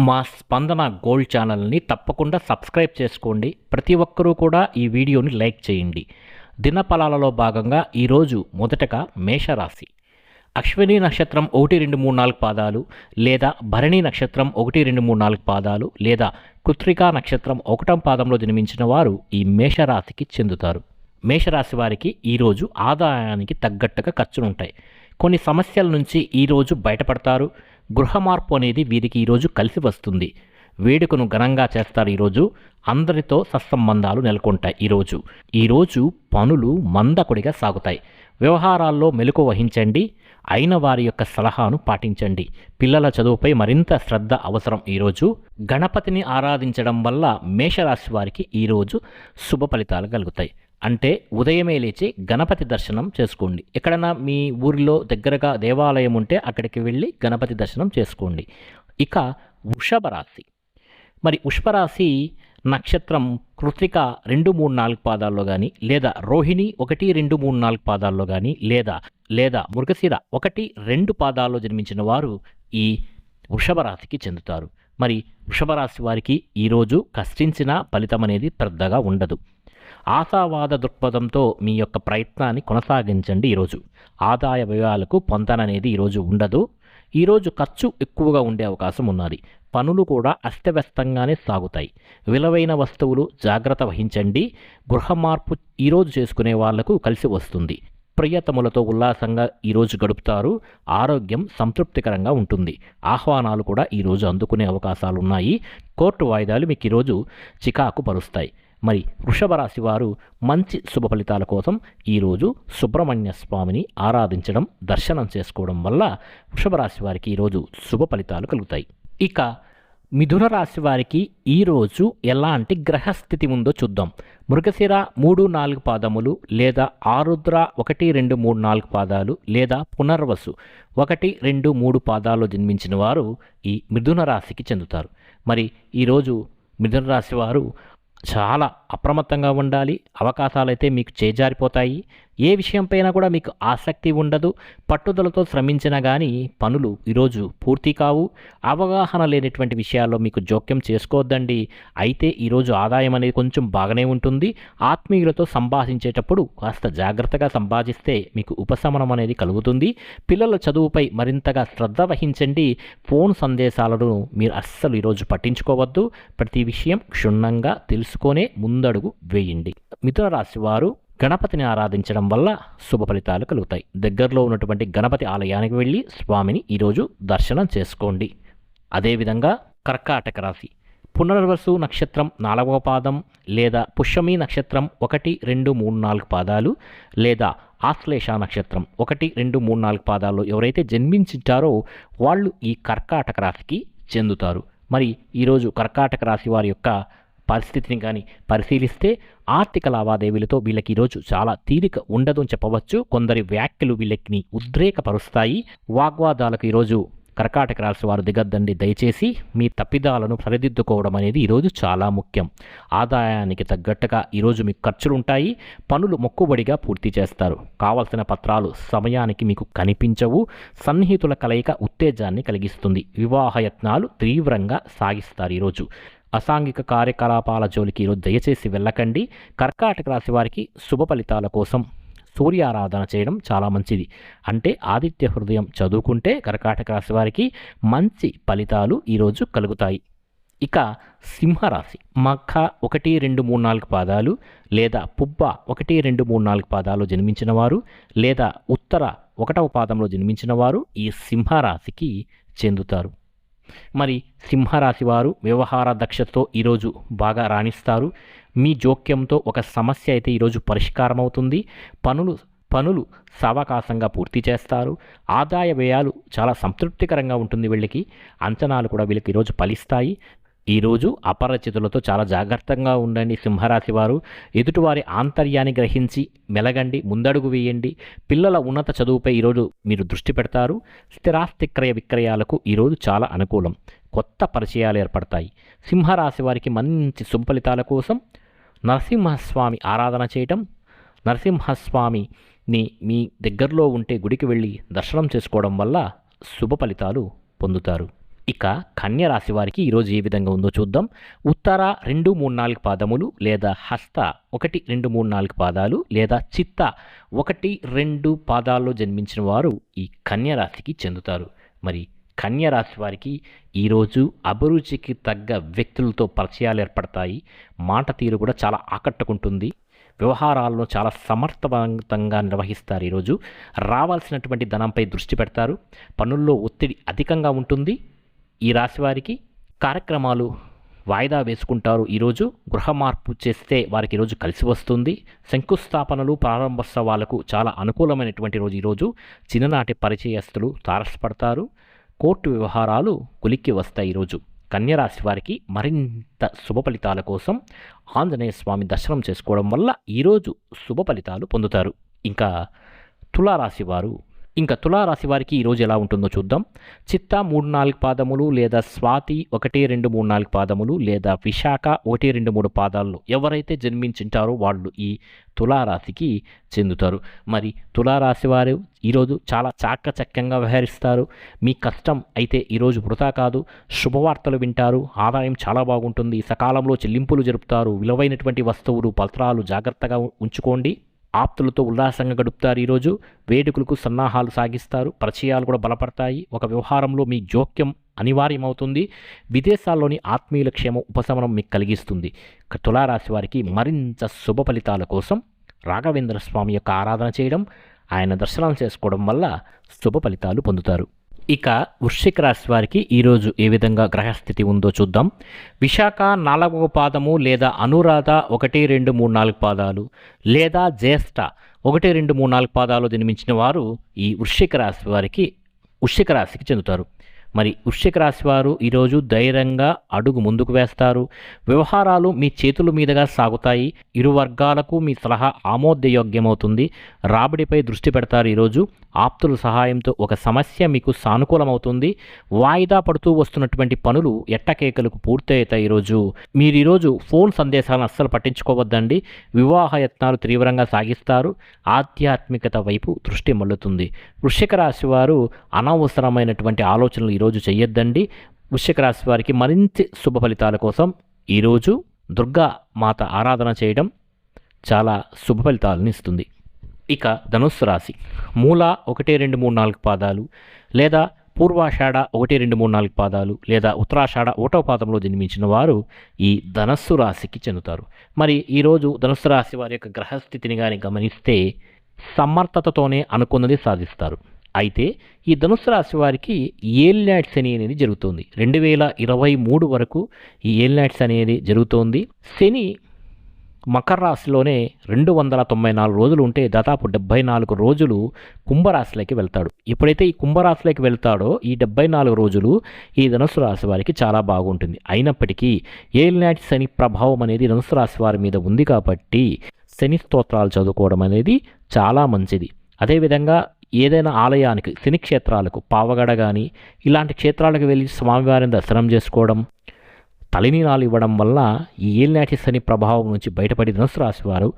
మా స్పందన గోల్డ్ ఛానల్ని తప్పకుండా సబ్స్క్రైబ్ చేసుకోండి. ప్రతి ఒక్కరూ కూడా ఈ వీడియోని లైక్ చేయండి. దినఫలాలలో భాగంగా ఈరోజు మొదటగా మేషరాశి. అశ్విని నక్షత్రం 1, 2, 3, 4 పాదాలు, లేదా భరణి నక్షత్రం 1, 2, 3, 4 పాదాలు, లేదా కృత్తికా నక్షత్రం 1వ పాదంలో జన్మించిన వారు ఈ మేషరాశికి చెందుతారు. మేషరాశి వారికి ఈరోజు ఆదాయానికి తగ్గట్టుగా ఖర్చులుంటాయి. కొన్ని సమస్యల నుంచి ఈరోజు బయటపడతారు. గృహ మార్పు అనేది వీరికి ఈరోజు కలిసి వస్తుంది. వేడుకను ఘనంగా చేస్తారు. ఈరోజు అందరితో సత్సంబంధాలు నెలకొంటాయి. ఈరోజు పనులు మందకొడిగా సాగుతాయి. వ్యవహారాల్లో మెలకు వహించండి. అయిన వారి యొక్క సలహాను పాటించండి. పిల్లల చదువుపై మరింత శ్రద్ధ అవసరం. ఈరోజు గణపతిని ఆరాధించడం వల్ల మేషరాశి వారికి ఈరోజు శుభ ఫలితాలు కలుగుతాయి. అంటే ఉదయమే లేచి గణపతి దర్శనం చేసుకోండి. ఎక్కడన్నా మీ ఊరిలో దగ్గరగా దేవాలయం ఉంటే అక్కడికి వెళ్ళి గణపతి దర్శనం చేసుకోండి. ఇక వృషభ రాశి. మరి వృషభరాశి నక్షత్రం కృత్తిక 2, 3, 4 పాదాల్లో కానీ, లేదా రోహిణి 1, 2, 3, 4 పాదాల్లో కానీ, లేదా మృగశిర 1, 2 పాదాల్లో జన్మించిన వారు ఈ వృషభ రాశికి చెందుతారు. మరి వృషభ రాశి వారికి ఈరోజు కష్టించిన ఫలితం అనేది పెద్దగా ఉండదు. ఆశావాద దృక్పథంతో మీ యొక్క ప్రయత్నాన్ని కొనసాగించండి. ఈరోజు ఆదాయ వ్యయాలకు పొంతననేది ఈరోజు ఉండదు. ఈరోజు ఖర్చు ఎక్కువగా ఉండే అవకాశం ఉన్నది. పనులు కూడా అస్తవ్యస్తంగానే సాగుతాయి. విలువైన వస్తువులు జాగ్రత్త వహించండి. గృహ మార్పు ఈరోజు చేసుకునే వాళ్లకు కలిసి వస్తుంది. ప్రియతములతో ఉల్లాసంగా ఈరోజు గడుపుతారు. ఆరోగ్యం సంతృప్తికరంగా ఉంటుంది. ఆహ్వానాలు కూడా ఈరోజు అందుకునే అవకాశాలు ఉన్నాయి. కోర్టు వాయిదాలు మీకు ఈరోజు చికాకు పరుస్తాయి. మరి వృషభ రాశి వారు మంచి శుభ ఫలితాల కోసం ఈరోజు సుబ్రహ్మణ్య స్వామిని ఆరాధించడం, దర్శనం చేసుకోవడం వల్ల వృషభ రాశి వారికి ఈరోజు శుభ ఫలితాలు కలుగుతాయి. ఇక మిథున రాశి వారికి ఈరోజు ఎలాంటి గ్రహస్థితి ఉందో చూద్దాం. మృగశిర 3, 4 పాదములు, లేదా ఆరుద్ర 1, 2, 3, 4 పాదాలు, లేదా పునర్వసు 1, 2, 3 పాదాల్లో జన్మించిన వారు ఈ మిథున రాశికి చెందుతారు. మరి ఈరోజు మిథున రాశి వారు చాలా అప్రమత్తంగా ఉండాలి. అవకాశాలైతే మీకు చేజారిపోతాయి. ఏ విషయంపైనా కూడా మీకు ఆసక్తి ఉండదు. పట్టుదలతో శ్రమించినా కానీ పనులు ఈరోజు పూర్తి కావు. అవగాహన లేనటువంటి విషయాల్లో మీకు జోక్యం చేసుకోవద్దండి. అయితే ఈరోజు ఆదాయం అనేది కొంచెం బాగానే ఉంటుంది. ఆత్మీయులతో సంభాషించేటప్పుడు కాస్త జాగ్రత్తగా సంభాషిస్తే మీకు ఉపశమనం అనేది కలుగుతుంది. పిల్లల చదువుపై మరింతగా శ్రద్ధ వహించండి. ఫోన్ సందేశాలను మీరు అస్సలు ఈరోజు పట్టించుకోవద్దు. ప్రతి విషయం క్షుణ్ణంగా తెలుసుకొనే ముందడుగు వేయండి. మిథున రాశి వారు గణపతిని ఆరాధించడం వల్ల శుభ ఫలితాలు కలుగుతాయి. దగ్గరలో ఉన్నటువంటి గణపతి ఆలయానికి వెళ్ళి స్వామిని ఈరోజు దర్శనం చేసుకోండి. అదేవిధంగా కర్కాటక రాశి. పునర్వసు నక్షత్రం 4వ పాదం, లేదా పుష్యమి నక్షత్రం 1, 2, 3, 4 పాదాలు, లేదా ఆశ్లేష నక్షత్రం 1, 2, 3, 4 పాదాల్లో ఎవరైతే జన్మించారో వాళ్ళు ఈ కర్కాటక రాశికి చెందుతారు. మరి ఈరోజు కర్కాటక రాశి వారి యొక్క పరిస్థితిని కానీ పరిశీలిస్తే ఆర్థిక లావాదేవీలతో వీళ్ళకి ఈరోజు చాలా తీరిక ఉండదు అని చెప్పవచ్చు. కొందరి వ్యాఖ్యలు వీళ్ళకి ఉద్రేకపరుస్తాయి. వాగ్వాదాలకు ఈరోజు కర్కాటక రాశి వారు దిగద్దండి. దయచేసి మీ తప్పిదాలను సరిదిద్దుకోవడం అనేది ఈరోజు చాలా ముఖ్యం. ఆదాయానికి తగ్గట్టుగా ఈరోజు మీకు ఖర్చులు ఉంటాయి. పనులు మొక్కుబడిగా పూర్తి చేస్తారు. కావలసిన పత్రాలు సమయానికి మీకు కనిపించవు. సన్నిహితుల కలయిక ఉత్తేజాన్ని కలిగిస్తుంది. వివాహయత్నాలు తీవ్రంగా సాగిస్తారు. ఈరోజు అసాంఘిక కార్యకలాపాల జోలికి ఈరోజు దయచేసి వెళ్ళకండి. కర్కాటక రాశి వారికి శుభ ఫలితాల కోసం సూర్యారాధన చేయడం చాలా మంచిది. అంటే ఆదిత్య హృదయం చదువుకుంటే కర్కాటక రాశి వారికి మంచి ఫలితాలు ఈరోజు కలుగుతాయి. ఇక సింహరాశి. మఖ 1, 2, 3, 4 పాదాలు, లేదా పుబ్బ 1, 2, 3, 4 పాదాలు జన్మించిన వారు, లేదా ఉత్తర 1వ పాదంలో జన్మించిన వారు ఈ సింహరాశికి చెందుతారు. మరి సింహరాశి వారు వ్యవహార దక్షతతో ఈరోజు బాగా రాణిస్తారు. మీ జోక్యంతో ఒక సమస్య అయితే ఈరోజు పరిష్కారం అవుతుంది. పనులు సావకాశంగా పూర్తి చేస్తారు. ఆదాయ వ్యయాలు చాలా సంతృప్తికరంగా ఉంటుంది. వీళ్ళకి అంచనాలు కూడా వీళ్ళకి ఈరోజు ఫలిస్తాయి. ఈరోజు అపరిచితులతో చాలా జాగ్రత్తగా ఉండండి. సింహరాశి వారు ఎదుటివారి ఆంతర్యాన్ని గ్రహించి మెలగండి, ముందడుగు వేయండి. పిల్లల ఉన్నత చదువుపై ఈరోజు మీరు దృష్టి పెడతారు. స్థిరాస్తి క్రయ విక్రయాలకు ఈరోజు చాలా అనుకూలం. కొత్త పరిచయాలు ఏర్పడతాయి. సింహరాశి వారికి మంచి శుభ ఫలితాల కోసం నరసింహస్వామి ఆరాధన చేయటం, నరసింహస్వామిని మీ దగ్గరలో ఉంటే గుడికి వెళ్ళి దర్శనం చేసుకోవడం వల్ల శుభ ఫలితాలు పొందుతారు. ఇక కన్య రాశి వారికి ఈరోజు ఏ విధంగా ఉందో చూద్దాం. ఉత్తర 2, 3, 4 పాదములు లేదా హస్త 1, 2, 3, 4 పాదాలు లేదా చిత్త 1, 2 పాదాల్లో జన్మించిన వారు ఈ కన్య రాశికి చెందుతారు. మరి కన్య రాశి వారికి ఈరోజు అభిరుచికి తగ్గ వ్యక్తులతో పరిచయాలు ఏర్పడతాయి. మాట తీరు కూడా చాలా ఆకట్టుకుంటుంది. వ్యవహారాలను చాలా సమర్థవంతంగా నిర్వహిస్తారు. ఈరోజు రావాల్సినటువంటి ధనంపై దృష్టి పెడతారు. పనుల్లో ఒత్తిడి అధికంగా ఉంటుంది. ఈ రాశి వారికి కార్యక్రమాలు వాయిదా వేసుకుంటారు. ఈరోజు గృహ మార్పు చేస్తే వారికి ఈరోజు కలిసి వస్తుంది. శంకుస్థాపనలు ప్రారంభోత్సవాలకు చాలా అనుకూలమైనటువంటి రోజు. ఈరోజు చిన్ననాటి పరిచయస్తులు తారసపడతారు. కోర్టు వ్యవహారాలు కొలిక్కి వస్తాయి. ఈరోజు కన్యరాశి వారికి మరింత శుభ ఫలితాల కోసం ఆంజనేయ స్వామి దర్శనం చేసుకోవడం వల్ల ఈరోజు శుభ ఫలితాలు పొందుతారు. ఇంకా తులారాశి వారికి ఈరోజు ఎలా ఉంటుందో చూద్దాం. చిత్త 3, 4 పాదములు లేదా స్వాతి 1, 2, 3, 4 పాదములు లేదా విశాఖ 1, 2, 3 పాదాల్లో ఎవరైతే జన్మించింటారో వాళ్ళు ఈ తులారాశికి చెందుతారు. మరి తులారాశి వారు ఈరోజు చాలా చాకచక్యంగా వ్యవహరిస్తారు. మీ కష్టం అయితే ఈరోజు వృధా కాదు. శుభవార్తలు వింటారు. ఆదాయం చాలా బాగుంటుంది. సకాలంలో చెల్లింపులు జరుపుతారు. విలువైనటువంటి వస్తువులు పత్రాలు జాగ్రత్తగా ఉంచుకోండి. ఆప్తులతో ఉల్లాసంగా గడుపుతారు. ఈరోజు వేడుకలకు సన్నాహాలు సాగిస్తారు. పరిచయాలు కూడా బలపడతాయి. ఒక వ్యవహారంలో మీ జోక్యం అనివార్యమవుతుంది. విదేశాల్లోని ఆత్మీయుల క్షేమం ఉపశమనం మీకు కలిగిస్తుంది. తులారాశి వారికి మరింత శుభ ఫలితాల కోసం రాఘవేంద్ర స్వామి యొక్క ఆరాధన చేయడం, ఆయన దర్శనం చేసుకోవడం వల్ల శుభ ఫలితాలు పొందుతారు. ఇక వృశ్చిక రాశి వారికి ఈరోజు ఏ విధంగా గ్రహస్థితి ఉందో చూద్దాం. విశాఖ 4వ పాదము లేదా అనురాధ 1, 2, 3, 4 పాదాలు లేదా జ్యేష్ఠ 1, 2, 3, 4 పాదాలు జన్మించిన వారు ఈ వృశ్చిక రాశికి చెందుతారు. మరి వృశ్చిక రాశి వారు ఈరోజు ధైర్యంగా అడుగు ముందుకు వేస్తారు. వ్యవహారాలు మీ చేతుల మీదుగా సాగుతాయి. ఇరు వర్గాలకు మీ సలహా ఆమోదయోగ్యమవుతుంది. రాబడిపై దృష్టి పెడతారు. ఈరోజు ఆప్తుల సహాయంతో ఒక సమస్య మీకు సానుకూలమవుతుంది. వాయిదా పడుతూ వస్తున్నటువంటి పనులు ఎట్టకేకలకు పూర్తవుతాయి. మీరు ఈరోజు ఫోన్ సందేశాలను అస్సలు పట్టించుకోవద్దండి. వివాహ యత్నాలు తీవ్రంగా సాగిస్తారు. ఆధ్యాత్మికత వైపు దృష్టి మళ్ళుతుంది. వృశ్చిక రాశి వారు అనవసరమైనటువంటి ఆలోచనలు ఈరోజు చేయొద్దండి. వృశ్చిక రాశి వారికి మరింత శుభ ఫలితాల కోసం ఈరోజు దుర్గా మాత ఆరాధన చేయడం చాలా శుభ ఫలితాలను ఇస్తుంది. ఇక ధనుస్సు రాశి మూల 1, 2, 3, 4 పాదాలు లేదా పూర్వాషాఢ 1, 2, 3, 4 పాదాలు లేదా ఉత్తరాషాఢ 1వ పాదంలో జన్మించిన వారు ఈ ధనస్సు రాశికి చెందుతారు. మరి ఈరోజు ధనుస్సు రాశి వారి యొక్క గ్రహస్థితిని కానీ గమనిస్తే సమర్థతతోనే అనుకున్నది సాధిస్తారు. అయితే ఈ ధనుస్సు రాశి వారికి ఏలినాటి శని అనేది జరుగుతుంది. 2023 వరకు ఈ ఏలినాటి శని అనేది జరుగుతోంది. శని మకర రాశిలోనే 294 రోజులు ఉంటే దాదాపు 74 రోజులు కుంభరాశిలోకి వెళ్తాడు. ఎప్పుడైతే ఈ కుంభరాశిలోకి వెళ్తాడో ఈ 74 రోజులు ఈ ధనుస్సు రాశి వారికి చాలా బాగుంటుంది. అయినప్పటికీ ఏలినాటి శని ప్రభావం అనేది ధనుస్సు రాశి వారి మీద ఉంది కాబట్టి శని స్తోత్రాలు చదువుకోవడం అనేది చాలా మంచిది. అదేవిధంగా ఏదైనా ఆలయానికి శని క్షేత్రాలకు పావగడ కానీ ఇలాంటి క్షేత్రాలకు వెళ్ళి స్వామివారిని దర్శనం చేసుకోవడం, తలినీలాలు ఇవ్వడం వల్ల ఈ ఏలినాటి శని ప్రభావం నుంచి బయటపడి ధనుస్సు రాశి వారు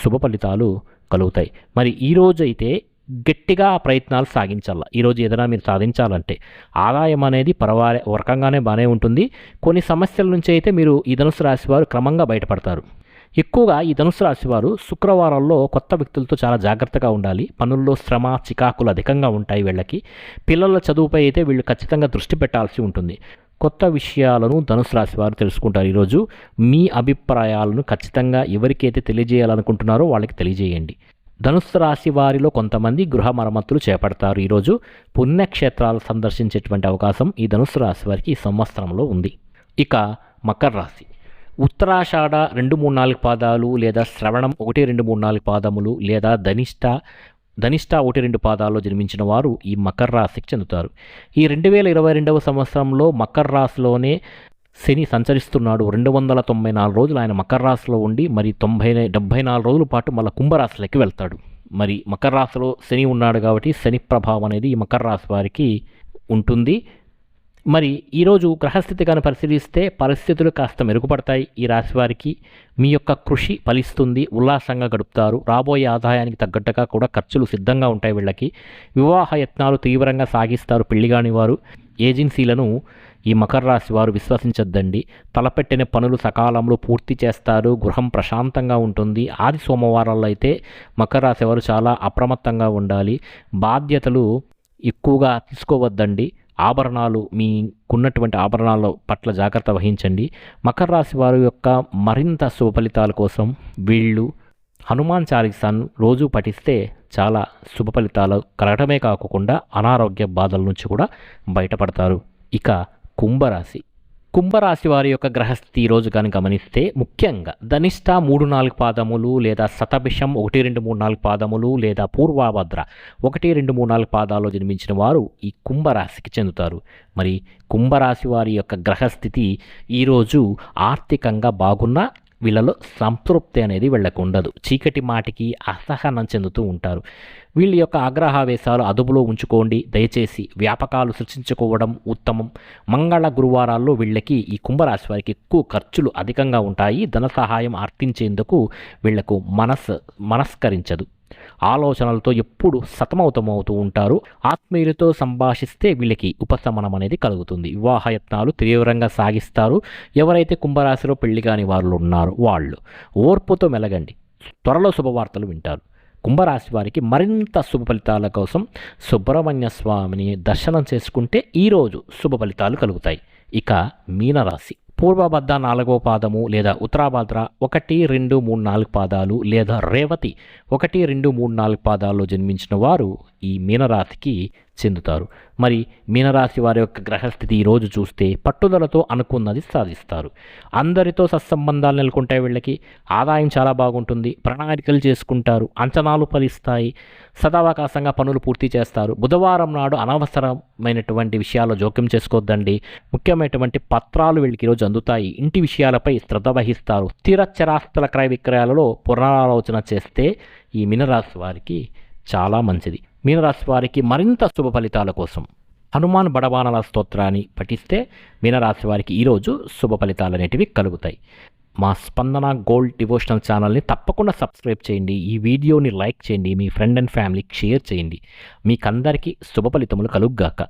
శుభ ఫలితాలు కలుగుతాయి. మరి ఈరోజు అయితే గట్టిగా ప్రయత్నాలు సాగించాల. ఈరోజు ఏదైనా మీరు సాధించాలంటే ఆదాయం అనేది ఒక రకంగానే బాగానే ఉంటుంది. కొన్ని సమస్యల నుంచి అయితే మీరు ఈ ధనుస్సు రాశి వారు క్రమంగా బయటపడతారు. ఎక్కువగా ఈ ధనుస్సు రాశి వారు శుక్రవారాల్లో కొత్త వ్యక్తులతో చాలా జాగ్రత్తగా ఉండాలి. పనుల్లో శ్రమ చికాకులు అధికంగా ఉంటాయి. వీళ్ళకి పిల్లల చదువుపై అయితే వీళ్ళు ఖచ్చితంగా దృష్టి పెట్టాల్సి ఉంటుంది. కొత్త విషయాలను ధనుస్సు రాశి వారు తెలుసుకుంటారు. ఈరోజు మీ అభిప్రాయాలను ఖచ్చితంగా ఎవరికైతే తెలియజేయాలనుకుంటున్నారో వాళ్ళకి తెలియజేయండి. ధనుస్సు రాశి వారిలో కొంతమంది గృహ మరమ్మతులు చేపడతారు. ఈరోజు పుణ్యక్షేత్రాలు సందర్శించేటువంటి అవకాశం ఈ ధనుస్సు రాశి వారికి ఈ సంవత్సరంలో ఉంది. ఇక మకర రాశి ఉత్తరాషాఢ 2, 3, 4 పాదాలు లేదా శ్రవణం 1, 2, 3, 4 పాదములు లేదా ధనిష్ట 1, 2 పాదాల్లో జన్మించిన వారు ఈ మకర రాశికి చెందుతారు. ఈ 2022వ సంవత్సరంలో మకర రాశిలోనే శని సంచరిస్తున్నాడు. 294 రోజులు ఆయన మకర రాశిలో ఉండి మరి 74 రోజుల పాటు మళ్ళీ కుంభరాశిలోకి వెళ్తాడు. మరి మకర రాశిలో శని ఉన్నాడు కాబట్టి శని ప్రభావం అనేది ఈ మకర రాశి వారికి ఉంటుంది. మరి ఈరోజు గ్రహస్థితి కానీ పరిశీలిస్తే పరిస్థితులు కాస్త మెరుగుపడతాయి. ఈ రాశి వారికి మీ యొక్క కృషి ఫలిస్తుంది. ఉల్లాసంగా గడుపుతారు. రాబోయే ఆదాయానికి తగ్గట్టుగా కూడా ఖర్చులు సిద్ధంగా ఉంటాయి. వీళ్ళకి వివాహ యత్నాలు తీవ్రంగా సాగిస్తారు. పెళ్లిగాని వారు ఏజెన్సీలను ఈ మకర రాశి వారు విశ్వసించొద్దండి. తలపెట్టిన పనులు సకాలంలో పూర్తి చేస్తారు. గృహం ప్రశాంతంగా ఉంటుంది. ఆది సోమవారాల్లో అయితే మకర రాశి వారు చాలా అప్రమత్తంగా ఉండాలి. బాధ్యతలు ఎక్కువగా తీసుకోవద్దండి. ఆభరణాలు మీకున్నటువంటి ఆభరణాల పట్ల జాగ్రత్త వహించండి. మకర రాశి వారి యొక్క మరింత శుభ ఫలితాల కోసం వీళ్ళు హనుమాన్ చాలీసాను రోజు పఠిస్తే చాలా శుభ ఫలితాలు కలగటమే కాకుండా అనారోగ్య బాధల నుంచి కూడా బయటపడతారు. ఇక కుంభరాశి వారి యొక్క గ్రహస్థితి ఈరోజు కానీ గమనిస్తే ముఖ్యంగా ధనిష్ట 3-4 పాదములు లేదా శతభిషం 1-2-3-4 పాదములు లేదా పూర్వభద్ర 1-2-3-4 పాదాల్లో జన్మించిన వారు ఈ కుంభరాశికి చెందుతారు. మరి కుంభరాశి వారి యొక్క గ్రహస్థితి ఈరోజు ఆర్థికంగా బాగున్నా వీళ్ళలో సంతృప్తి అనేది వీళ్ళకు ఉండదు. చీకటి మాటికి అసహనం చెందుతూ ఉంటారు. వీళ్ళ యొక్క ఆగ్రహావేశాలు అదుపులో ఉంచుకోండి దయచేసి. వ్యాపకాలు సృష్టించుకోవడం ఉత్తమం. మంగళ గురువారాల్లో వీళ్ళకి ఈ కుంభరాశి వారికి ఎక్కువ ఖర్చులు అధికంగా ఉంటాయి. ధన సహాయం అర్థించేందుకు వీళ్లకు మనస్కరించదు. ఆలోచనలతో ఎప్పుడు సతమవుతూ ఉంటారు. ఆత్మీయులతో సంభాషిస్తే వీళ్ళకి ఉపశమనం అనేది కలుగుతుంది. వివాహయత్నాలు తీవ్రంగా సాగిస్తారు. ఎవరైతే కుంభరాశిలో పెళ్లి కాని వాళ్ళు ఉన్నారో వాళ్ళు ఓర్పుతో మెలగండి. త్వరలో శుభవార్తలు వింటారు. కుంభరాశి వారికి మరింత శుభ ఫలితాల కోసం సుబ్రహ్మణ్య స్వామిని దర్శనం చేసుకుంటే ఈరోజు శుభ ఫలితాలు కలుగుతాయి. ఇక మీనరాశి పూర్వభద్ర 4వ పాదము లేదా ఉత్తరాభద్ర 1-2-3-4 పాదాలు లేదా రేవతి 1-2-3-4 పాదాల్లో జన్మించిన వారు ఈ మీనరాశికి చెందుతారు. మరి మీనరాశి వారి యొక్క గ్రహస్థితి ఈరోజు చూస్తే పట్టుదలతో అనుకున్నది సాధిస్తారు. అందరితో సత్సంబంధాలు నెలకొంటాయి. వీళ్ళకి ఆదాయం చాలా బాగుంటుంది. ప్రణాళికలు చేసుకుంటారు. అంచనాలు ఫలిస్తాయి. సదావకాశంగా పనులు పూర్తి చేస్తారు. బుధవారం నాడు అనవసరమైనటువంటి విషయాల్లో జోక్యం చేసుకోవద్దండి. ముఖ్యమైనటువంటి పత్రాలు వీళ్ళకి ఈరోజు అందుతాయి. ఇంటి విషయాలపై శ్రద్ధ వహిస్తారు. స్థిర చరాస్తుల క్రయ విక్రయాలలో పునరాలోచన చేస్తే ఈ మీనరాశి వారికి చాలా మంచిది. మీనరాశి వారికి మరింత శుభ ఫలితాల కోసం హనుమాన్ బడబానల స్తోత్రాన్ని పఠిస్తే మీనరాశి వారికి ఈరోజు శుభ ఫలితాలు అనేటివి కలుగుతాయి. మా స్పందన గోల్డ్ డివోషనల్ ఛానల్ని తప్పకుండా సబ్స్క్రైబ్ చేయండి. ఈ వీడియోని లైక్ చేయండి. మీ ఫ్రెండ్ అండ్ ఫ్యామిలీకి షేర్ చేయండి. మీకందరికీ శుభ ఫలితములు కలుగుగాక.